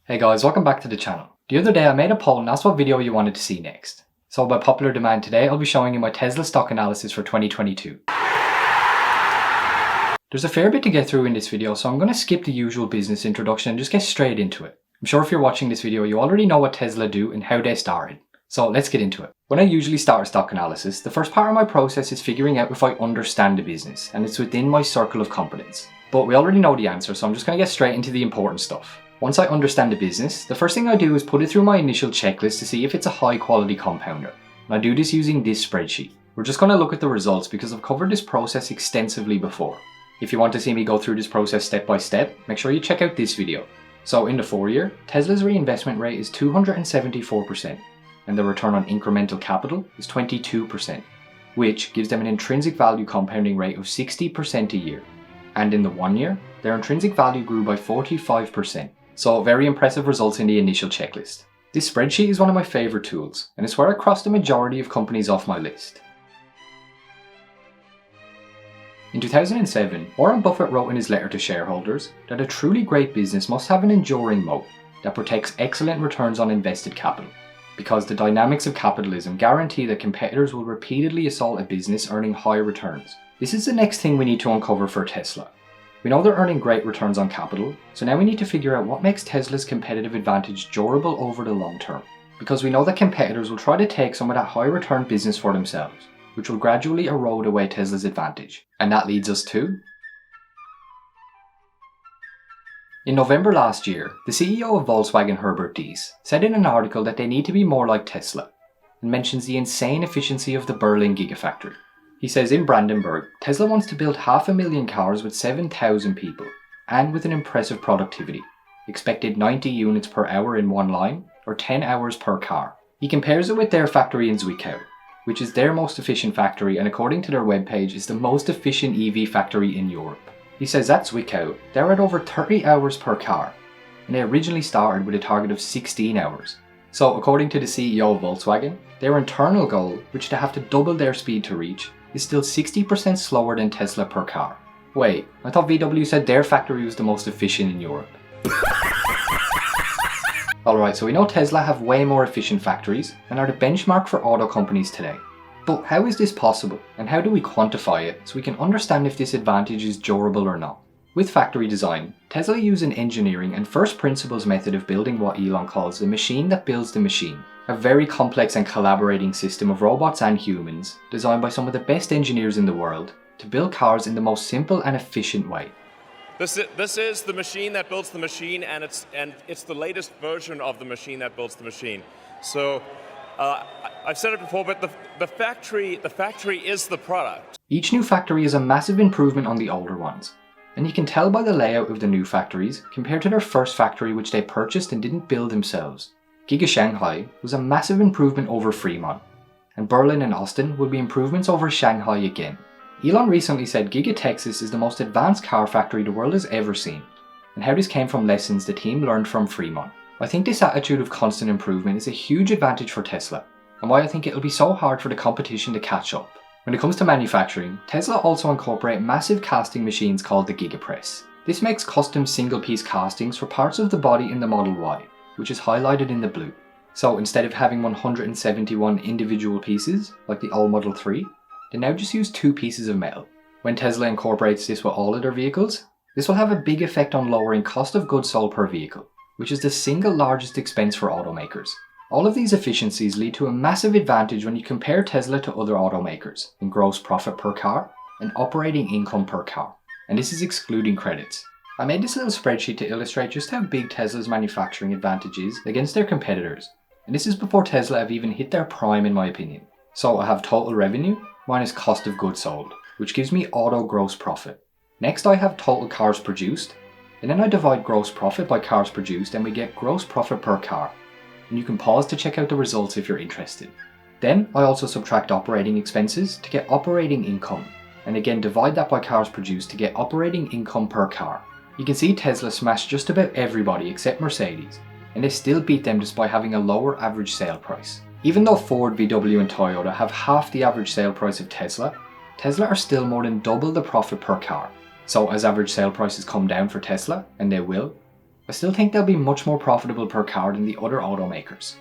Hey guys, welcome back to the channel. The other day I made a poll and asked what video you wanted to see next. So by popular demand today I'll be showing you my Tesla stock analysis for 2022. There's a fair bit to get through in this video, so I'm going to skip the usual business introduction and just get straight into it. I'm sure if you're watching this video you already know what Tesla do and how they started. So let's get into it. When I usually start a stock analysis, the first part of my process is figuring out if I understand the business and it's within my circle of competence. But we already know the answer, so I'm just going to get straight into the important stuff. Once I understand the business, the first thing I do is put it through my initial checklist to see if it's a high quality compounder. And I do this using this spreadsheet. We're just going to look at the results because I've covered this process extensively before. If you want to see me go through this process step by step, make sure you check out this video. So in the 4-year, Tesla's reinvestment rate is 274%, and the return on incremental capital is 22%, which gives them an intrinsic value compounding rate of 60% a year. And in the 1 year, their intrinsic value grew by 45%. So very impressive results in the initial checklist. This spreadsheet is one of my favourite tools, and it's where I crossed the majority of companies off my list. In 2007, Warren Buffett wrote in his letter to shareholders that a truly great business must have an enduring moat that protects excellent returns on invested capital, because the dynamics of capitalism guarantee that competitors will repeatedly assault a business earning high returns. This is the next thing we need to uncover for Tesla. We know they're earning great returns on capital, so now we need to figure out what makes Tesla's competitive advantage durable over the long term. Because we know that competitors will try to take some of that high return business for themselves, which will gradually erode away Tesla's advantage. And that leads us to... In November last year, the CEO of Volkswagen, Herbert Diess, said in an article that they need to be more like Tesla, and mentions the insane efficiency of the Berlin Gigafactory. He says in Brandenburg, Tesla wants to build 500,000 cars with 7,000 people, and with an impressive productivity, expected 90 units per hour in one line, or 10 hours per car. He compares it with their factory in Zwickau, which is their most efficient factory and according to their webpage is the most efficient EV factory in Europe. He says at Zwickau, they're at over 30 hours per car, and they originally started with a target of 16 hours. So according to the CEO of Volkswagen, their internal goal, which they have to double their speed to reach, is still 60% slower than Tesla per car. Wait, I thought VW said their factory was the most efficient in Europe. Alright, so we know Tesla have way more efficient factories and are the benchmark for auto companies today. But how is this possible, and how do we quantify it so we can understand if this advantage is durable or not? With factory design, Tesla use an engineering and first principles method of building what Elon calls the machine that builds the machine. A very complex and collaborating system of robots and humans, designed by some of the best engineers in the world, to build cars in the most simple and efficient way. This is the machine that builds the machine, and it's the latest version of the machine that builds the machine. So I've said it before, but the factory is the product. Each new factory is a massive improvement on the older ones, and you can tell by the layout of the new factories compared to their first factory which they purchased and didn't build themselves. Giga Shanghai was a massive improvement over Fremont, and Berlin and Austin will be improvements over Shanghai again. Elon recently said Giga Texas is the most advanced car factory the world has ever seen, and how this came from lessons the team learned from Fremont. I think this attitude of constant improvement is a huge advantage for Tesla, and why I think it'll be so hard for the competition to catch up. When it comes to manufacturing, Tesla also incorporate massive casting machines called the Gigapress. This makes custom single-piece castings for parts of the body in the Model Y, which is highlighted in the blue. So instead of having 171 individual pieces, like the old Model 3, they now just use 2 pieces of metal. When Tesla incorporates this with all of their vehicles, this will have a big effect on lowering cost of goods sold per vehicle, which is the single largest expense for automakers. All of these efficiencies lead to a massive advantage when you compare Tesla to other automakers in gross profit per car and operating income per car. And this is excluding credits. I made this little spreadsheet to illustrate just how big Tesla's manufacturing advantage is against their competitors. And this is before Tesla have even hit their prime in my opinion. So I have total revenue minus cost of goods sold, which gives me auto gross profit. Next I have total cars produced, and then I divide gross profit by cars produced and we get gross profit per car. And you can pause to check out the results if you're interested. Then I also subtract operating expenses to get operating income, and again divide that by cars produced to get operating income per car. You can see Tesla smashed just about everybody except Mercedes, and they still beat them despite having a lower average sale price. Even though Ford, VW and Toyota have half the average sale price of Tesla are still more than double the profit per car. So as average sale prices come down for Tesla, and they will, I still think they'll be much more profitable per car than the other automakers.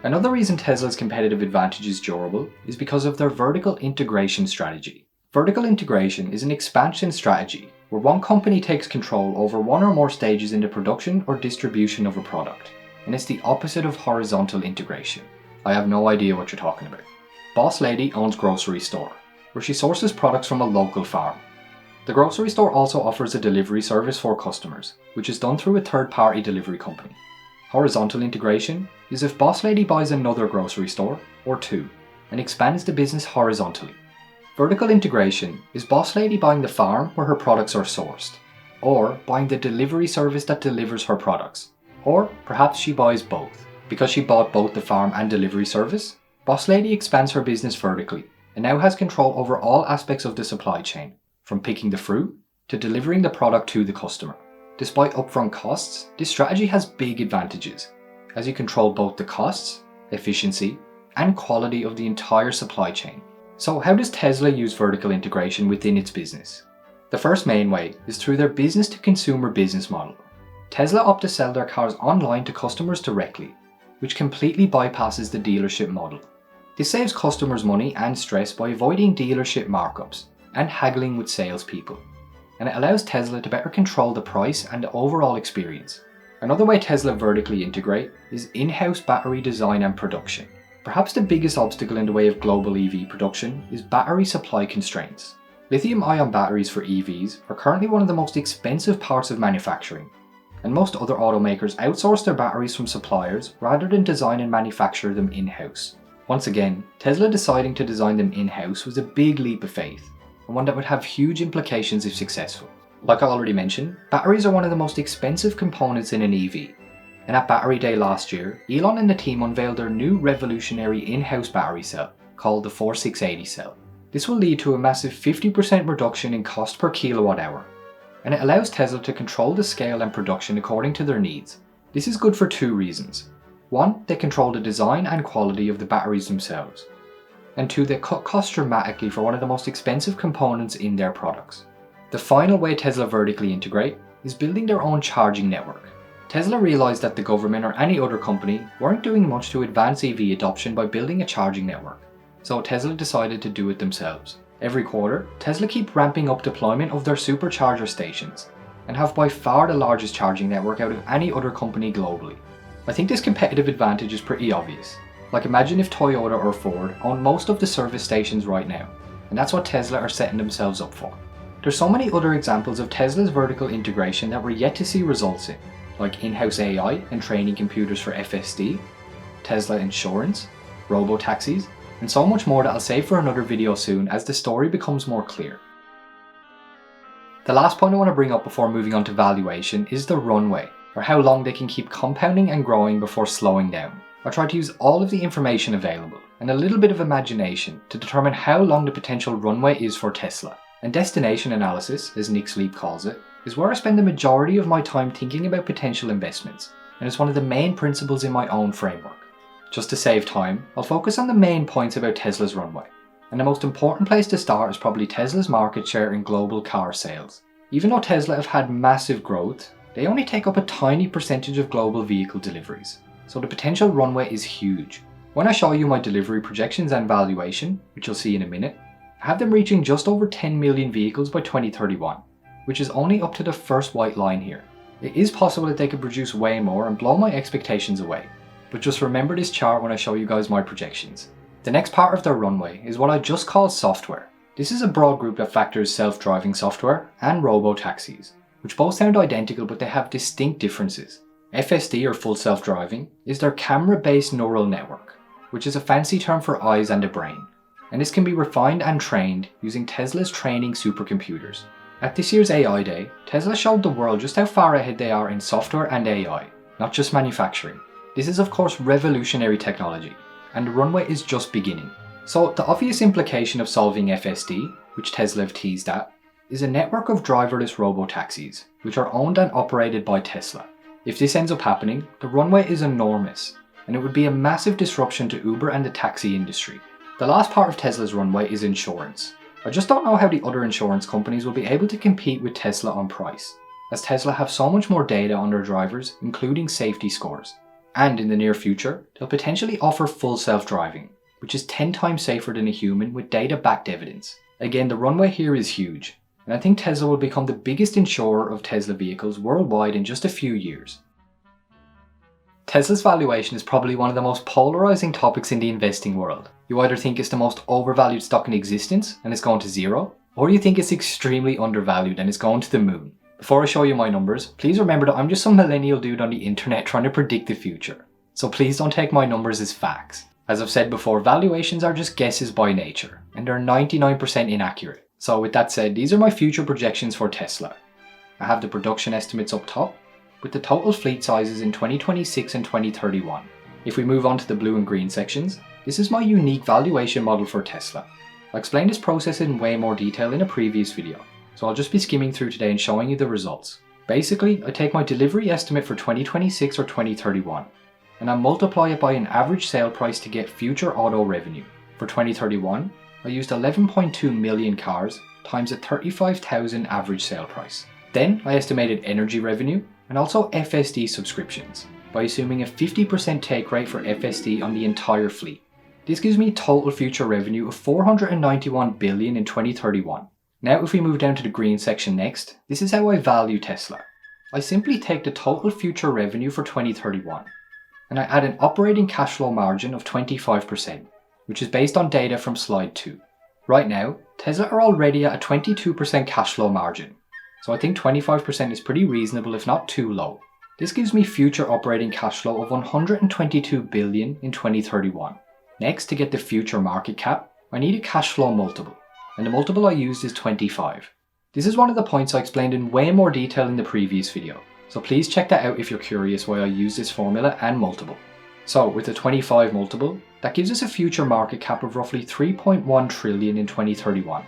Another reason Tesla's competitive advantage is durable is because of their vertical integration strategy. Vertical integration is an expansion strategy where one company takes control over one or more stages in the production or distribution of a product, and it's the opposite of horizontal integration. I have no idea what you're talking about. Boss Lady owns grocery store, where she sources products from a local farm. The grocery store also offers a delivery service for customers, which is done through a third-party delivery company. Horizontal integration is if Boss Lady buys another grocery store, or two, and expands the business horizontally. Vertical integration is Boss Lady buying the farm where her products are sourced, or buying the delivery service that delivers her products, or perhaps she buys both. Because she bought both the farm and delivery service, Boss Lady expands her business vertically and now has control over all aspects of the supply chain, from picking the fruit to delivering the product to the customer. Despite upfront costs, this strategy has big advantages, as you control both the costs, efficiency, and quality of the entire supply chain. So how does Tesla use vertical integration within its business? The first main way is through their business-to-consumer business model. Tesla opt to sell their cars online to customers directly, which completely bypasses the dealership model. This saves customers money and stress by avoiding dealership markups and haggling with salespeople, and it allows Tesla to better control the price and the overall experience. Another way Tesla vertically integrate is in-house battery design and production. Perhaps the biggest obstacle in the way of global EV production is battery supply constraints. Lithium-ion batteries for EVs are currently one of the most expensive parts of manufacturing, and most other automakers outsource their batteries from suppliers rather than design and manufacture them in-house. Once again, Tesla deciding to design them in-house was a big leap of faith, and one that would have huge implications if successful. Like I already mentioned, batteries are one of the most expensive components in an EV, and at Battery Day last year, Elon and the team unveiled their new revolutionary in-house battery cell, called the 4680 cell. This will lead to a massive 50% reduction in cost per kilowatt hour, and it allows Tesla to control the scale and production according to their needs. This is good for two reasons. One, they control the design and quality of the batteries themselves, and two, they cut costs dramatically for one of the most expensive components in their products. The final way Tesla vertically integrate is building their own charging network. Tesla realized that the government or any other company weren't doing much to advance EV adoption by building a charging network, so Tesla decided to do it themselves. Every quarter, Tesla keep ramping up deployment of their supercharger stations and have by far the largest charging network out of any other company globally. I think this competitive advantage is pretty obvious. Like, imagine if Toyota or Ford own most of the service stations right now, and that's what Tesla are setting themselves up for. There's so many other examples of Tesla's vertical integration that we're yet to see results in, like in-house AI and training computers for FSD, Tesla insurance, robo-taxis, and so much more that I'll save for another video soon as the story becomes more clear. The last point I want to bring up before moving on to valuation is the runway, or how long they can keep compounding and growing before slowing down. I tried to use all of the information available and a little bit of imagination to determine how long the potential runway is for Tesla. And destination analysis, as Nick Sleep calls it, is where I spend the majority of my time thinking about potential investments, and it's one of the main principles in my own framework. Just to save time, I'll focus on the main points about Tesla's runway. And the most important place to start is probably Tesla's market share in global car sales. Even though Tesla have had massive growth, they only take up a tiny percentage of global vehicle deliveries, so the potential runway is huge. When I show you my delivery projections and valuation, which you'll see in a minute, I have them reaching just over 10 million vehicles by 2031, which is only up to the first white line here. It is possible that they could produce way more and blow my expectations away, but just remember this chart when I show you guys my projections. The next part of their runway is what I just call software. This is a broad group that factors self-driving software and robo-taxis, which both sound identical but they have distinct differences. FSD, or full self-driving, is their camera-based neural network, which is a fancy term for eyes and a brain, and this can be refined and trained using Tesla's training supercomputers. At this year's AI Day, Tesla showed the world just how far ahead they are in software and AI, not just manufacturing. This is of course revolutionary technology, and the runway is just beginning. So the obvious implication of solving FSD, which Tesla have teased at, is a network of driverless robo-taxis, which are owned and operated by Tesla. If this ends up happening, the runway is enormous, and it would be a massive disruption to Uber and the taxi industry. The last part of Tesla's runway is insurance. I just don't know how the other insurance companies will be able to compete with Tesla on price. as Tesla have so much more data on their drivers, including safety scores. And in the near future, they'll potentially offer full self-driving, which is 10 times safer than a human with data-backed evidence. Again, the runway here is huge, and I think Tesla will become the biggest insurer of Tesla vehicles worldwide in just a few years. Tesla's valuation is probably one of the most polarizing topics in the investing world. You either think it's the most overvalued stock in existence and it's going to zero, or you think it's extremely undervalued and it's going to the moon. Before I show you my numbers, please remember that I'm just some millennial dude on the internet trying to predict the future. So please don't take my numbers as facts. As I've said before, valuations are just guesses by nature, and they're 99% inaccurate. So with that said, these are my future projections for Tesla. I have the production estimates up top, with the total fleet sizes in 2026 and 2031. If we move on to the blue and green sections, this is my unique valuation model for Tesla. I explained this process in way more detail in a previous video, so I'll just be skimming through today and showing you the results. Basically, I take my delivery estimate for 2026 or 2031, and I multiply it by an average sale price to get future auto revenue. For 2031, I used 11.2 million cars times a 35,000 average sale price. Then I estimated energy revenue and also FSD subscriptions by assuming a 50% take rate for FSD on the entire fleet. This gives me total future revenue of 491 billion in 2031. Now if we move down to the green section next, this is how I value Tesla. I simply take the total future revenue for 2031 and I add an operating cash flow margin of 25%, which is based on data from slide 2. Right now, Tesla are already at a 22% cash flow margin, so I think 25% is pretty reasonable if not too low. This gives me future operating cash flow of 122 billion in 2031. Next, to get the future market cap, I need a cash flow multiple, and the multiple I used is 25. This is one of the points I explained in way more detail in the previous video, so please check that out if you're curious why I use this formula and multiple. So with a 25 multiple, that gives us a future market cap of roughly 3.1 trillion in 2031.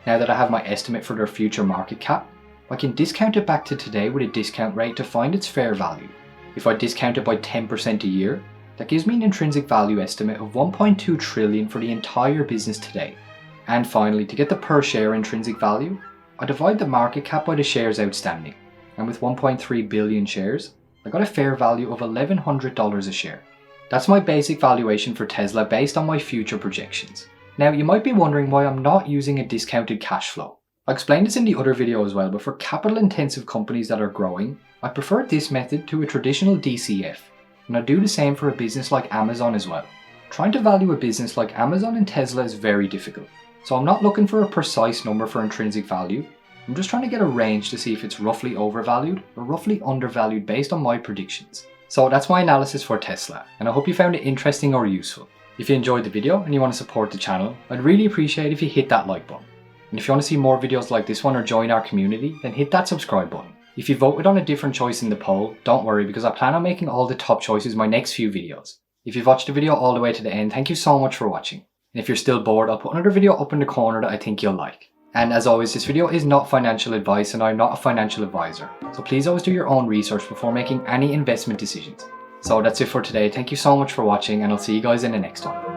Now that I have my estimate for their future market cap, I can discount it back to today with a discount rate to find its fair value. If I discount it by 10% a year, that gives me an intrinsic value estimate of 1.2 trillion for the entire business today. And finally, to get the per share intrinsic value, I divide the market cap by the shares outstanding. And with 1.3 billion shares, I got a fair value of $1,100 a share. That's my basic valuation for Tesla based on my future projections. Now you might be wondering why I'm not using a discounted cash flow. I explained this in the other video as well, but for capital intensive companies that are growing, I prefer this method to a traditional DCF, and I do the same for a business like Amazon as well. Trying to value a business like Amazon and Tesla is very difficult, so I'm not looking for a precise number for intrinsic value. I'm just trying to get a range to see if it's roughly overvalued or roughly undervalued based on my predictions. So that's my analysis for Tesla, and I hope you found it interesting or useful. If you enjoyed the video and you want to support the channel, I'd really appreciate if you hit that like button. And if you want to see more videos like this one or join our community, then hit that subscribe button. If you voted on a different choice in the poll, don't worry because I plan on making all the top choices my next few videos. If you've watched the video all the way to the end, thank you so much for watching. And if you're still bored, I'll put another video up in the corner that I think you'll like. And as always, this video is not financial advice and I'm not a financial advisor. So please always do your own research before making any investment decisions. So that's it for today. Thank you so much for watching and I'll see you guys in the next one.